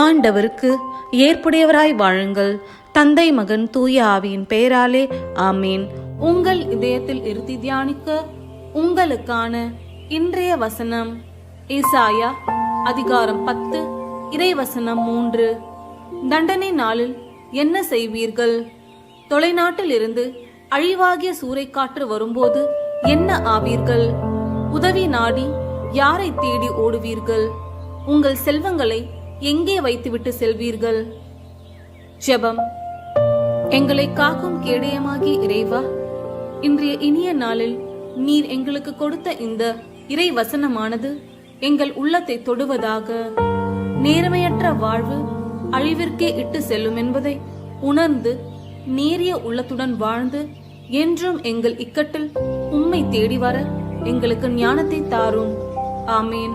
ஆண்டவருக்கு ஏற்புடையவராய் வாழுங்கள். தந்தை, மகன், தூய ஆவியின் பெயராலே ஆமேன். உங்கள் இதயத்தில் இருத்தி தியானிக்க உங்களுக்கான இன்றைய வசனம் ஏசாயா அதிகாரம் 10 இறைவசனம் 3. தண்டனை நாளில் என்ன செய்வீர்கள்? தொலைநாட்டில் இருந்து அழிவாகிய சூறைக்காற்று வரும்போது என்ன ஆவீர்கள்? உதவி நாடி யாரை தேடி ஓடுவீர்கள்? உங்கள் செல்வங்களை எங்கே வைத்துவிட்டு செல்வீர்கள்? ஜெபம். எங்களை காக்கும் கேடயமாகி இறைவா, இன்றைய இனிய நாளில் நீர் எங்களுக்கு கொடுத்த இந்த இறை வசனமானது எங்கள் உள்ளத்தை தொடுவதாக. நேர்மையற்ற வாழ்வு அழிவிற்கே இட்டு செல்லும் என்பதை உணர்ந்து நேரிய உள்ளத்துடன் வாழ்ந்து என்றும் எங்கள் இக்கட்டில் உம்மை தேடி வர எங்களுக்கு ஞானத்தை தாரும். ஆமேன்.